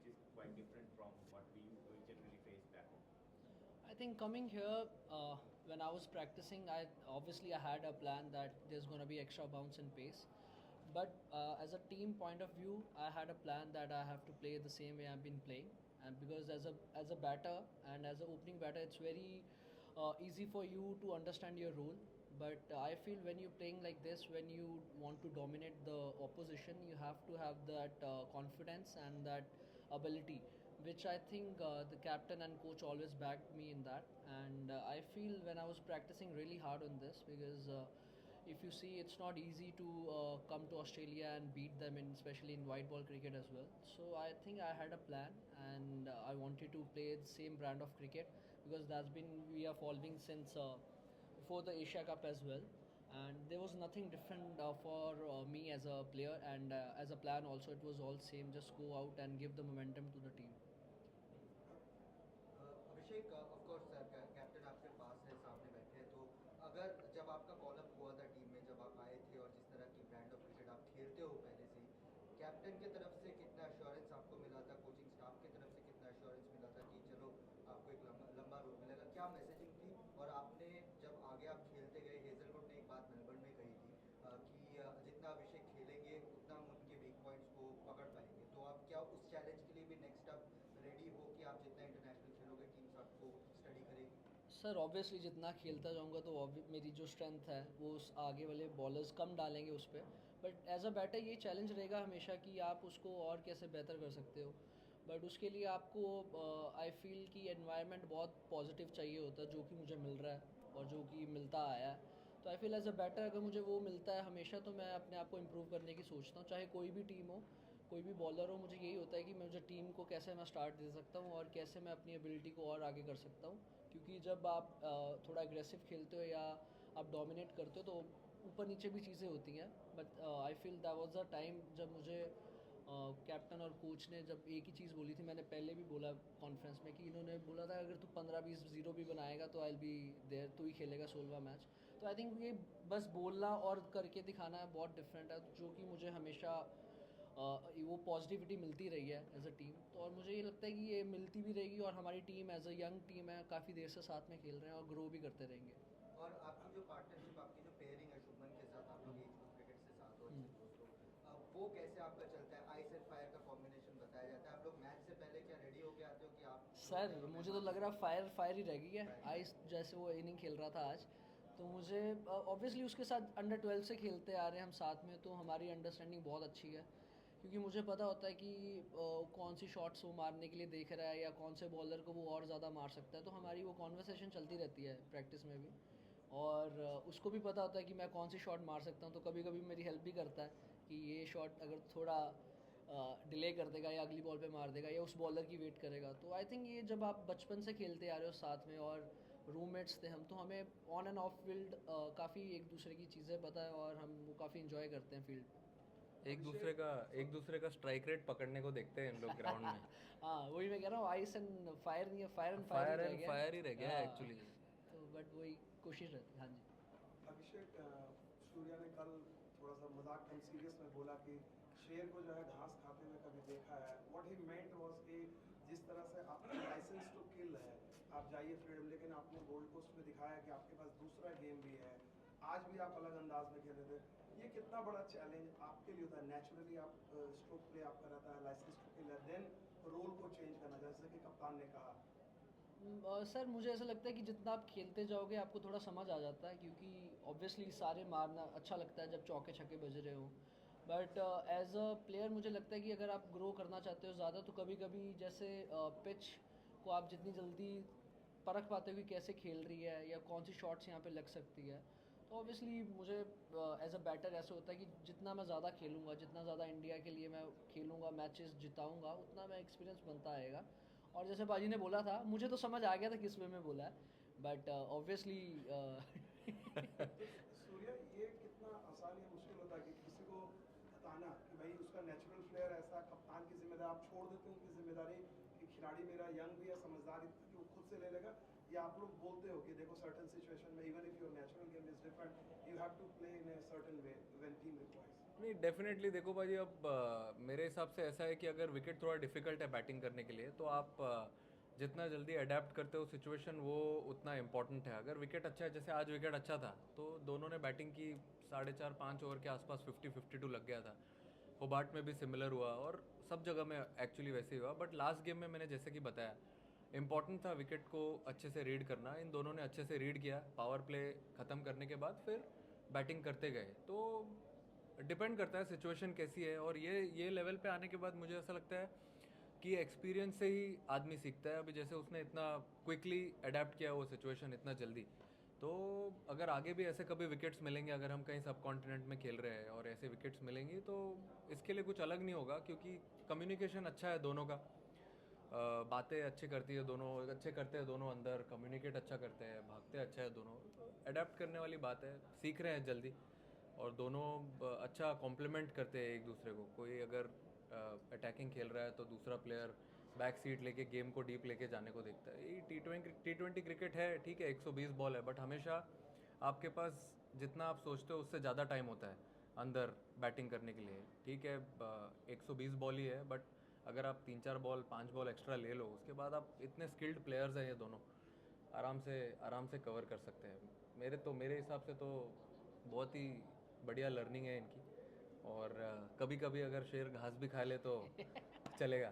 which is quite different from what we generally face back home? I think coming here, when I was practicing, I had a plan that there's going to be extra bounce and pace. But as a team point of view, I had a plan that I have to play the same way I've been playing. And because as a batter and as an opening batter, it's very easy for you to understand your role. But I feel when you're playing like this, when you want to dominate the opposition, you have to have that confidence and that ability, which I think the captain and coach always backed me in that. And I feel when I was practicing really hard on this, because if you see, it's not easy to come to Australia and beat them, especially in white ball cricket as well. So I think I had a plan, and I wanted to play the same brand of cricket, because that's been we are following since before the Asia Cup as well. And there was nothing different for me as a player, and as a plan also, it was all same. Just go out and give the momentum to the team. Abhishek, of course captain आपके पास है, सामने बैठे हैं, तो अगर जब आपका call up हुआ था टीम में, जब आप आए थे और जिस तरह की ब्रांड ऑफ क्रिकेट आप खेलते हो पहले से ही, कैप्टन की तरफ से कितना एश्योरेंस आपको मिला था, कोचिंग स्टाफ की तरफ से कितना एश्योरेंस मिला था कि चलो आपको एक लंबा रोल मिलेगा, क्या मैसेजिंग थी? और आपने जब आगे आप खेलते गए, हेजलवुड ने एक बात मेलबर्न में कही थी कि जितना अभिषेक खेलेंगे उतना हम उनके वीक पॉइंट्स को पकड़ पाएंगे, तो आप क्या उस चैलेंज के लिए भी नेक्स्ट अप रेडी हो कि आप जितना इंटरनेशनल खेलोगे टीम्स आपको स्टडी करेगी? सर ऑब्वियसली जितना खेलता जाऊंगा तो मेरी जो स्ट्रेंथ है वो उस आगे वाले बॉलर्स कम डालेंगे उस पर। बट एज अ बैटर ये चैलेंज रहेगा हमेशा कि आप उसको और कैसे बेहतर कर सकते हो। बट उसके लिए आपको आई फील कि एनवायरनमेंट बहुत पॉजिटिव चाहिए होता है, जो कि मुझे मिल रहा है और जो कि मिलता आया है। तो I feel as a batter अगर मुझे वो मिलता है हमेशा, तो मैं अपने आप को इम्प्रूव करने की सोचता हूँ, चाहे कोई भी टीम हो, कोई भी बॉलर हो। मुझे यही होता है कि मुझे टीम को कैसे मैं स्टार्ट दे सकता हूँ और कैसे मैं अपनी एबिलिटी को और आगे कर सकता हूँ। क्योंकि जब आप थोड़ा एग्रेसिव खेलते हो या आप डोमिनेट करते हो, तो ऊपर नीचे भी चीज़ें होती हैं। But I feel that was the time जब मुझे कैप्टन और कोच ने जब एक ही चीज़ बोली थी, मैंने पहले भी बोला कॉन्फ्रेंस में, कि इन्होंने बोला था अगर तू 15-20 ज़ीरो भी बनाएगा तो आई बी देयर, तू ही खेलेगा 16वां मैच। तो आई थिंक ये बस बोलना और करके दिखाना है, बहुत डिफरेंट है, जो कि मुझे हमेशा वो पॉजिटिविटी मिलती रही है एज अ टीम। तो और मुझे ये लगता है कि ये मिलती भी रहेगी, और हमारी team as a young team है, काफ़ी देर से साथ में खेल रहे हैं और ग्रो भी करते रहेंगे। और आपकी जो पार्टनरशिप, आपकी जो पेयरिंग है शुभमन के साथ, आप लोग एज ग्रुप क्रिकेट से साथ हो, अच्छे दोस्त हो, वो कैसे आपका चलता है? आइस एंड फायर का कॉम्बिनेशन बताया जाता है। आप लोग मैच से पहले क्या रेडी होके आते हो कि आप सर मुझे तो लग रहा है फायर फायर ही रह गई है। Fire। आइस जैसे वो इनिंग खेल रहा था आज, तो मुझे ऑब्वियसली उसके साथ अंडर 12 से खेलते आ रहे हैं हम साथ में, तो हमारी अंडरस्टैंडिंग बहुत अच्छी है। क्योंकि मुझे पता होता है कि कौन सी शॉट्स वो मारने के लिए देख रहा है या कौन से बॉलर को वो और ज़्यादा मार सकता है। तो हमारी वो कॉन्वर्सेशन चलती रहती है प्रैक्टिस में भी। और उसको भी पता होता है कि मैं कौन सी शॉट मार सकता हूँ, तो कभी कभी मेरी हेल्प भी करता है कि ये शॉट अगर थोड़ा डिले कर देगा या अगली बॉल पे मार देगा या उस बॉलर की वेट करेगा। तो आई थिंक ये जब आप बचपन से खेलते आ रहे हो साथ में और रूममेट्स थे हम, तो हमें ऑन एंड ऑफ फील्ड काफ़ी एक दूसरे की चीज़ें पता है और हम वो काफ़ी इन्जॉय करते हैं फील्ड पे। एक दूसरे का स्ट्राइक रेट पकड़ने को देखते हैं इन लोग ग्राउंड में। हाँ वही मैं कह रहा हूँ, आइस एंड फायर नहीं है, fire and fire he fire रह एंड गया। फायर ही रह गया है हाँ, एक्चुअली। तो बट वही कोशिश रहती है। हाँ जी। अभिषेक, सूर्या ने कल थोड़ा सा मजाक कम सीरियस में बोला कि शेर को जो है घास खाते हुए कभी देखा है। व्हाट ही मेंट वाज कि जिस तरह से आपका लाइसेंस टू किल है, आप जाइए फ्रीडम, लेकिन आपने गोल्ड कोस्ट में दिखाया कि आपके पास दूसरा गेम भी है। आज भी आप अलग अंदाज में खेले थे। ये कितना बड़ा चैलेंज आपके लिए होता है? नेचुरली आप स्ट्रोक प्ले आपका रहता है, लाइसेंस टू किल है, देन रोल को चेंज करना, जैसे कि कप्तान ने कहा। सर मुझे ऐसा लगता है कि जितना आप खेलते जाओगे आपको थोड़ा समझ आ जाता है, क्योंकि ऑब्वियसली सारे मारना अच्छा लगता है जब चौके छक्के बज रहे हो। बट एज अ प्लेयर मुझे लगता है कि अगर आप ग्रो करना चाहते हो ज़्यादा, तो कभी कभी जैसे पिच को आप जितनी जल्दी परख पाते हो कि कैसे खेल रही है या कौन सी शॉट्स यहाँ पे लग सकती है, तो ऑब्वियसली मुझे एज अ बैटर ऐसा होता है कि जितना मैं ज़्यादा खेलूँगा, जितना ज़्यादा इंडिया के लिए मैं खेलूँगा, मैचेस जिताऊँगा, उतना मैं एक्सपीरियंस बनता आएगा। और जैसे बाजी ने बोला था, मुझे तो समझ आ गया था किस वे में बोला है, बट ऑब्वियसली तो सूर्या, ये कितना आसान या मुश्किल होता है कि किसी को बताना कि भाई उसका नेचुरल फ्लेयर ऐसा, कप्तान की जिम्मेदारी आप छोड़ देते हो उनकी जिम्मेदारी कि खिलाड़ी मेरा यंग भी है, समझदार इतना कि वो खुद से ले लेगा, या आप लोग बोलते हो कि देखो सर्टन सिचुएशन में even if your natural game is different, you have to play in a certain way when team requires? नहीं डेफिनेटली देखो भाई, अब मेरे हिसाब से ऐसा है कि अगर विकेट थोड़ा डिफिकल्ट है बैटिंग करने के लिए तो आप जितना जल्दी अडेप्ट करते हो सिचुएशन वो उतना इम्पोर्टेंट है। अगर विकेट अच्छा है, जैसे आज विकेट अच्छा था तो दोनों ने बैटिंग की, 4.5-5 ओवर के आसपास 50-52 लग गया था। होबार्ट में भी सिमिलर हुआ और सब जगह में एक्चुअली वैसे ही हुआ। बट लास्ट गेम में मैंने जैसे कि बताया, इम्पॉर्टेंट था विकेट को अच्छे से रीड करना। इन दोनों ने अच्छे से रीड किया, पावर प्ले ख़त्म करने के बाद फिर बैटिंग करते गए। तो डिपेंड करता है सिचुएशन कैसी है। और ये लेवल पे आने के बाद मुझे ऐसा लगता है कि एक्सपीरियंस से ही आदमी सीखता है। अभी जैसे उसने इतना क्विकली अडेप्ट किया वो सिचुएशन इतना जल्दी, तो अगर आगे भी ऐसे कभी विकेट्स मिलेंगे, अगर हम कहीं सब कॉन्टिनेंट में खेल रहे हैं और ऐसे विकेट्स मिलेंगी, तो इसके लिए कुछ अलग नहीं होगा, क्योंकि कम्युनिकेशन अच्छा है दोनों का। बातें अच्छी करती है दोनों, अच्छे करते हैं दोनों, अंदर कम्युनिकेट अच्छा करते हैं, भागते अच्छा है दोनों। अडेप्ट करने वाली बात है, सीख रहे हैं जल्दी। और दोनों अच्छा कॉम्प्लीमेंट करते हैं एक दूसरे को। कोई अगर अटैकिंग खेल रहा है तो दूसरा प्लेयर बैक सीट लेके गेम को डीप लेके जाने को देखता है। ये टी ट्वेंटी क्रिकेट है, ठीक है 120 बॉल है, बट हमेशा आपके पास जितना आप सोचते हो उससे ज़्यादा टाइम होता है अंदर बैटिंग करने के लिए। ठीक है 120 बॉल ही है, बट अगर आप 3-4 बॉल 5 बॉल एक्स्ट्रा ले लो, उसके बाद आप इतने स्किल्ड प्लेयर्स हैं ये दोनों, आराम से कवर कर सकते हैं। मेरे हिसाब से तो बहुत ही बढ़िया लर्निंग है इनकी। और कभी कभी अगर शेर घास भी खा ले तो चलेगा।